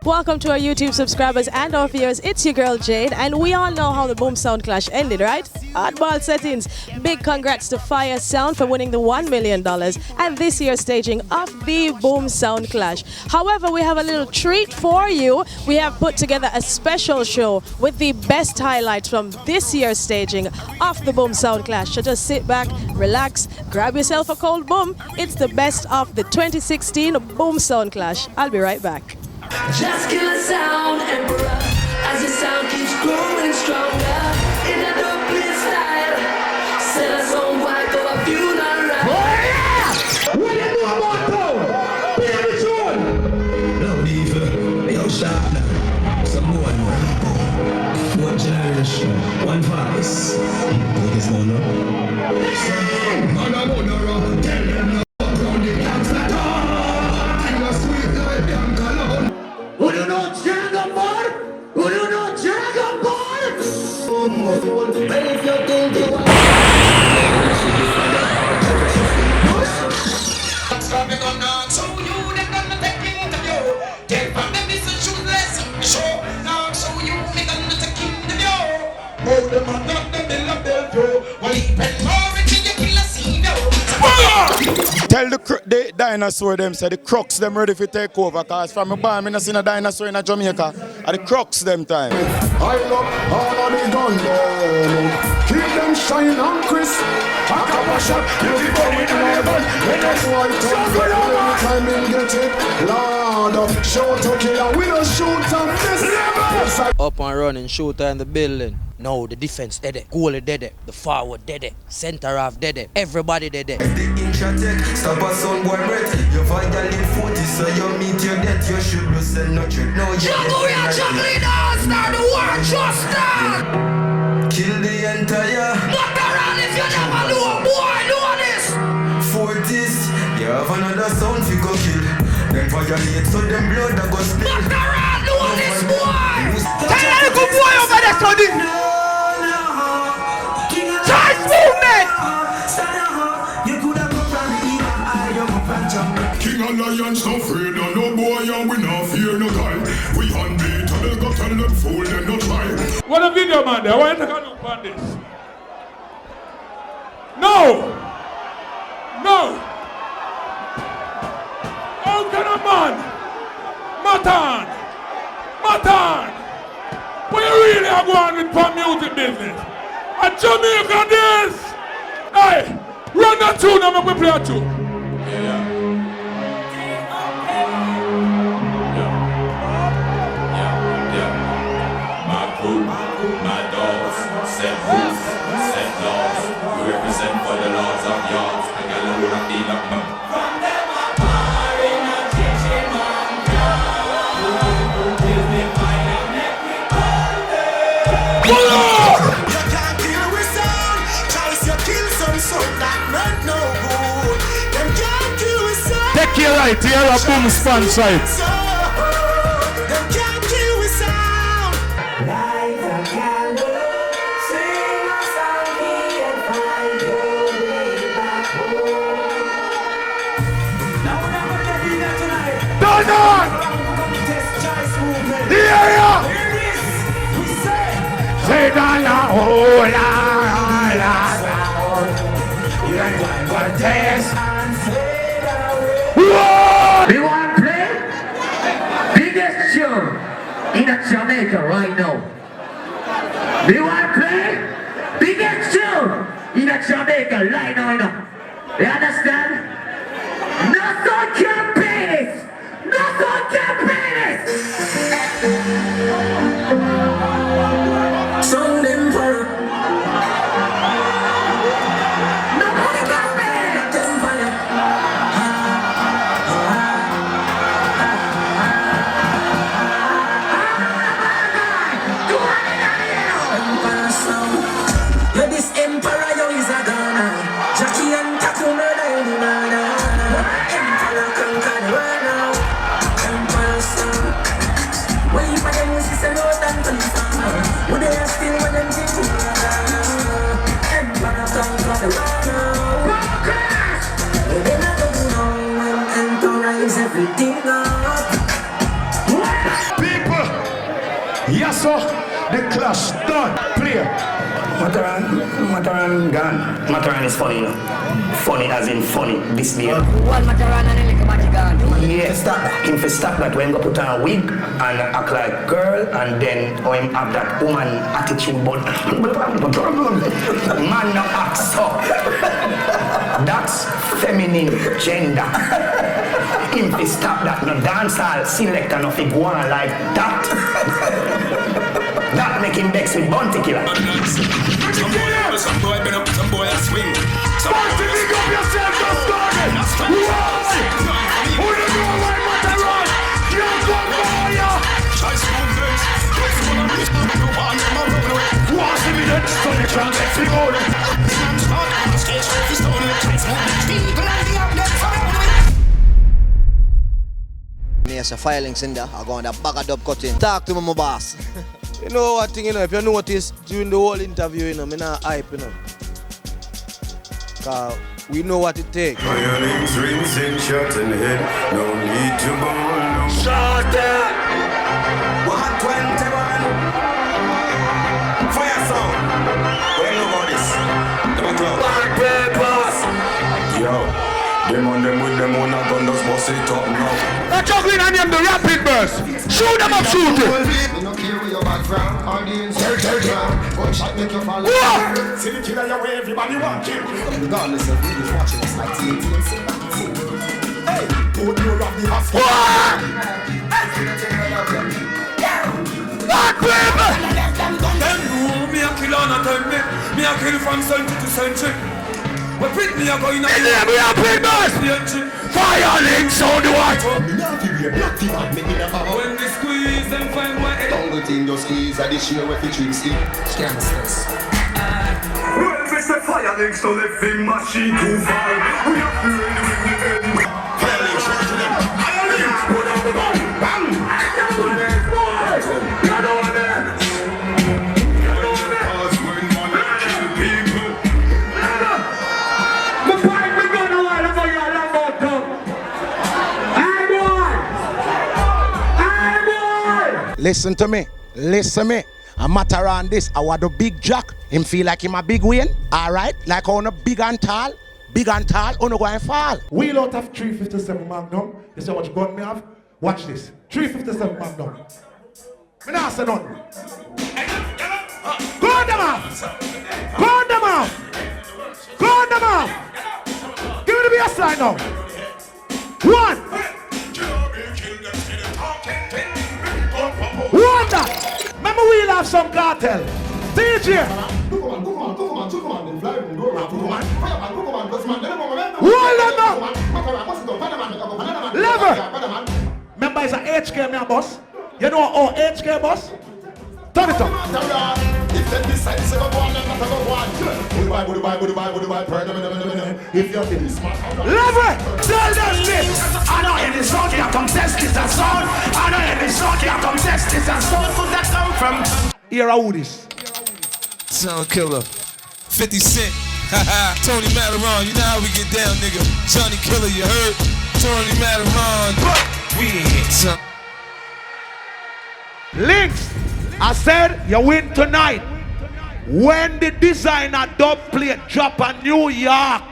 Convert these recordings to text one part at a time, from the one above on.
Welcome to our YouTube subscribers and our viewers. It's your girl Jade, and we all know how the Boom Sound Clash ended, right? Oddball settings. Big congrats to Fire Sound for winning the $1 million and this year's staging of the Boom Sound Clash. However, we have a little treat for you. We have put together a special show with the best highlights from this year's staging of the Boom Sound Clash. So just sit back, relax, grab yourself a cold boom. It's the best of the 2016 Boom Sound Clash. I'll be right back. Just kill a sound emperor as your sound keeps growing stronger in a Dublin style. Set us on white for a funeral. Oh yeah! What you know about town? Play the tune. No diva, yo sharp now. Some more one generation, one voice. What is going on? Tell them no round the gangsta town. And your sweet life can cologne. Who do not Dragon Ball? Who do not Dragon Ball? If you think you are coming on now, so you they gonna take interview. Take from them is a shoeless show. Now so you they gonna take interview. Oh, them are not the middle of their door. Well, he been more into your killer scene. Tell the dinosaur them, say the crocs them ready for take over, cause from a barn, I not seen a dinosaur in a Jamaica. And the crocs them time. I love all of the gun them. Keep them shine and crisp. A couple shot, everybody in the gun. When that's white up, time in get it. Lord, show to kill, we don't shoot on this. Up and running, shooter in the building. No, the defense dead, goalie dead, the forward dead, center half dead, everybody dead. The Intratech, stop a son boy breath. You violate 40, so you meet your death. You should not send no trick. No, you Juggling all star, the war just start. kill the entire Not around if you never know, boy, know this. 40s. You have another sound fi go kill. Then violate, so them blood that go spill. Not around, know this, boy. Tell a little boy over there, Sonny. Choice movement. King of Lions no afraid of no boy and we not fear no guy. We unbeatable, go tell them fool them no try. What a video man there, why you take a look on this? No! No! How can a man? Matan! Where you really are going with for music business? A Jamaica this! Hey! Run that tune and make me play a tune. My crew, my dogs, set rules, set laws. We represent for the laws of yards. The gal who don't deal up no. From them a bar in a kitchen man. Give me fire and make me burn them. You can't kill with sound. Charles, you kill some sound that not no good. Them can't kill with sound. Take your right here, a boom span side. Them can't kill with sound. Light a candle, sing a song, and find your way back home. Now we're not gonna do that tonight. Done on! Test choice movement. The area! Here it is. We say. Say Donna, oh la la la. You ain't going to test. Whoa! We want to play biggest show in Jamaica right now. We want to play biggest show in Jamaica right now. You understand? Nothing can pay this. Nothing can pay this. Sound emperor. Nobody can pay this. You're this emperor, you is a Ghana. Jackie and Taku murder in the So, the clash done. Play. Mataran gone. Mataran is funny, you know. Funny as in funny, this day. One Mataran and a little body gone. Yeah, stop that. Him for stop that when go put on a wig and act like girl and then him have that woman attitude but man no act so. That's feminine gender. Him for stop that. No dancehall selector no fi go on like that. That make him vex with Bounty Killer. Some boy been up, some boy a swing. Bounty, pick up yourself, just started. Why? Who do you know why Mataran? You're good for ya. Watch me then, so the transaction go. Me as a filings in there, I go on the back of dub cutting. Talk to me, my boss. You know what thing, you know, if you notice during the whole interview, you know, me not hype, you know. Cause we know what it takes. Violins, rings, and shot in the head. No need to ball, no. Shot it! 121. Fire sound. We know about this. Double club. Black papers. Yo, them on them with them on a gun, just bust it up now. Let's talk in and the rapid burst. Shoot them up, shoot it. background, audience, gunshot make you fall. See the killer your way, everybody want kill. Regardless of who is watching us like TNT. Hey, put your of the hospital. Them rule me a kill on a time me a kill from century to century. We print me a go in a fire links on the watch. when they squeeze them find my head. Don't go thing just squeeze additional with the tricks in. Gangsters. Well, fix the fire links to the film machine too far. We have to end the fire links to them. Fire links, put on the bomb. Bang! Get on there. Listen to me. A matter on this, I want the big Jack. Him feel like him a big win. Alright? Like on a big and tall, on go and fall. Wheel out of 357 Magnum. You see how much gun me have? Watch this. 357 Magnum. Me not say none. Go on them off. Give me the baseline now. One that. Remember we'll have some cartel. DJ. Hold them now. Lever. Remember it's an HK me a boss. You know how HK boss? Turn it up. If they decide to go on, then go on. If you're getting smart, Lever. Tell them this. I know any song here come test this and sound. I know any song here come test this and sound. Who that come from? Here are this. Sound killer. 50 Cent. Tony Mataron, you know how we get down, nigga. Johnny Killer, you heard? Tony Mataron. We hit. Links. I said you win tonight. When the designer dub plate drop on New York.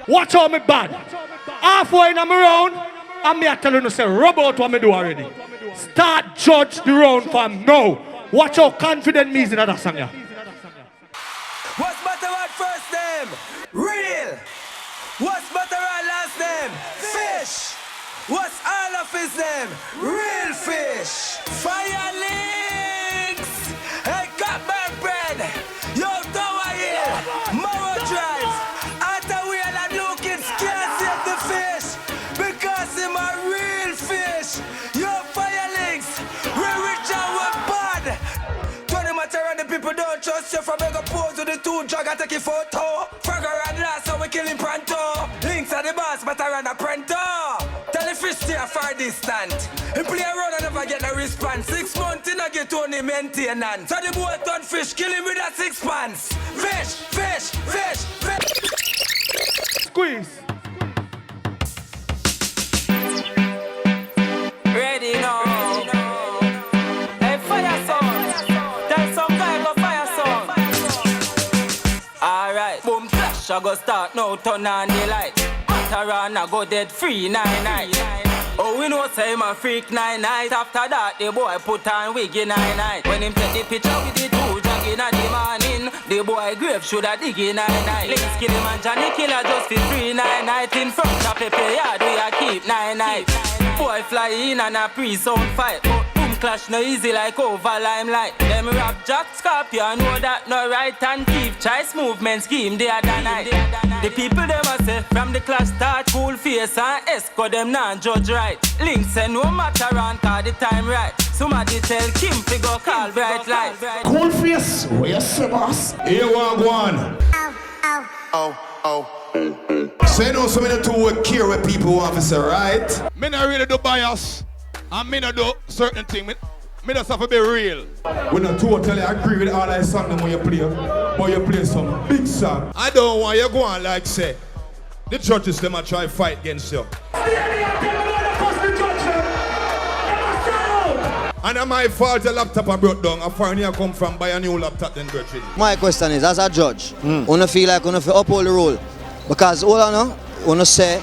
Watch how me bad. Halfway in my round, and me I tell you to say rub out what me do already. Start judge the round from now. Watch how confident me is in that song. What's Mataran first name? Real. What's Mataran last name? Fish. What's all of his name? Real fish. Fire links. Hey, Cutman bread. Yo, Tower Hill. Morrow Drive. After we are Luke, it's can't save the fish. Because him a real fish. Yo, fire links. We rich and we bad. Tony Mataran, the people don't trust you. From make a pose with the two drag and take a photo. Fragger and last, so we kill him pronto. Links are the boss, Mataran a pronto. Tell the fish stay far distant. He play around and never get a response. 6 months in I get only maintenance. So the boy turn fish, kill him with a 6 pants. Fish. Squeeze. Ready now. Hey, fire song. fight. Boom clash, I go start now, turn on the light. Mataran, I go dead free, 9-9. Oh, we know say him a freak 9-9. After that, the boy put on wiggy 9-9. When him take the picture with the two jog in the morning, the boy grave shoulda dig in 9-9. Links kill him and Johnny Killer just for free 9-9. In front of Pepe yard, we a keep 9-9. Boy fly in and a pre-sound fight. Boom clash no easy like over limelight. Them rap Jack Scorpion know that no right and thief. Choice movement scheme the other night. The people them a say from the clash start cool face and escort them non judge right. Links say no matter on cause the time right. Somebody tell Kim to go call bright light. Cool face, where you say boss? Here one one. Say no so many two work care with people want to say right. Me not really do bias. And me not do certain things. Me just have to be real. We not totally agree with all that song when you play. But you play some big song. I don't want you go on like say the judges them a try fight against you. And it's my fault the laptop I brought down. I find you come from buy a new laptop then brought it. My question is, as a judge, wanna feel like wanna uphold the rule? Because all I know, wanna say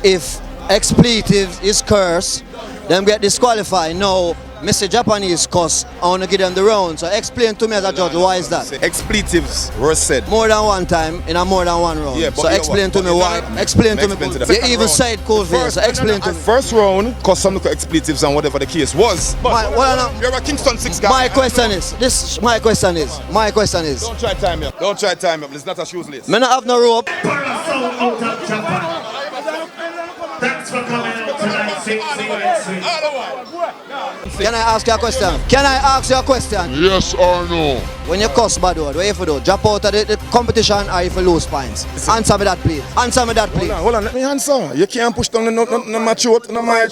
if expletive is curse, them get disqualified. No, Mr. Japanese cuss, I wanna give them the round. So explain to me as a judge, why is that? Expletives were said more than one time in a more than one round. Yeah, but so explain to me why. Explain to me. You even said cool face. So explain to me. First round, cause some expletives and whatever the case was. But you're a Kingston 6 guy. My question is. My question is. Don't try time me up. Don't try time me up. It's not a shoes list. Me not have no rope. Thanks for coming out tonight. Can I ask you a question? Can I ask you a question? Yes or no? When you cuss bad word, what you do? Drop out of the competition or if you lose points? Answer me that, please. Answer me that, please. Hold on, let me answer. You can't push down my throat, my throat, no work,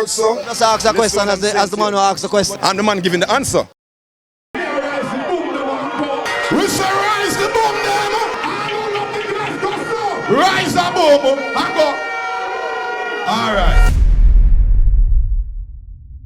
so. Just ask a question as the man who asks the question. I'm the man giving the answer. We say rise the boom them. Rise the boom and go. All right.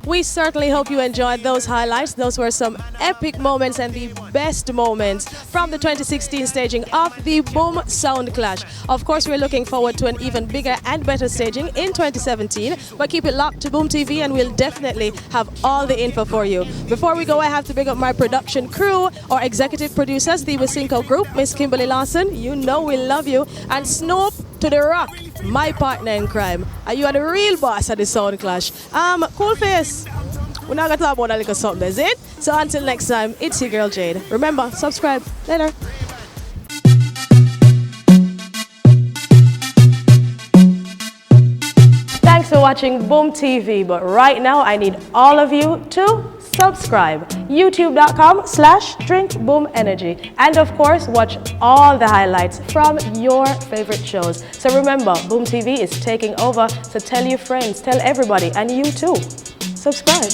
We certainly hope you enjoyed those highlights. Those were some epic moments and the best moments from the 2016 staging of the Boom Sound Clash. Of course, we're looking forward to an even bigger and better staging in 2017. But keep it locked to Boom TV and we'll definitely have all the info for you. Before we go, I have to big up my production crew, our executive producers, the Wasinko Group, Miss Kimberly Lawson, you know we love you, and Snoop to the Rock, my partner in crime. And you are the real boss at the Sound Clash. Cool face. We're not gonna talk about a little something, is it? So until next time, it's your girl Jade. Remember, subscribe. Later. Thanks for watching Boom TV, but right now I need all of you to subscribe. YouTube.com/drinkboomenergy. And of course, watch all the highlights from your favorite shows. So remember, Boom TV is taking over, so tell your friends, tell everybody, and you too. Subscribe.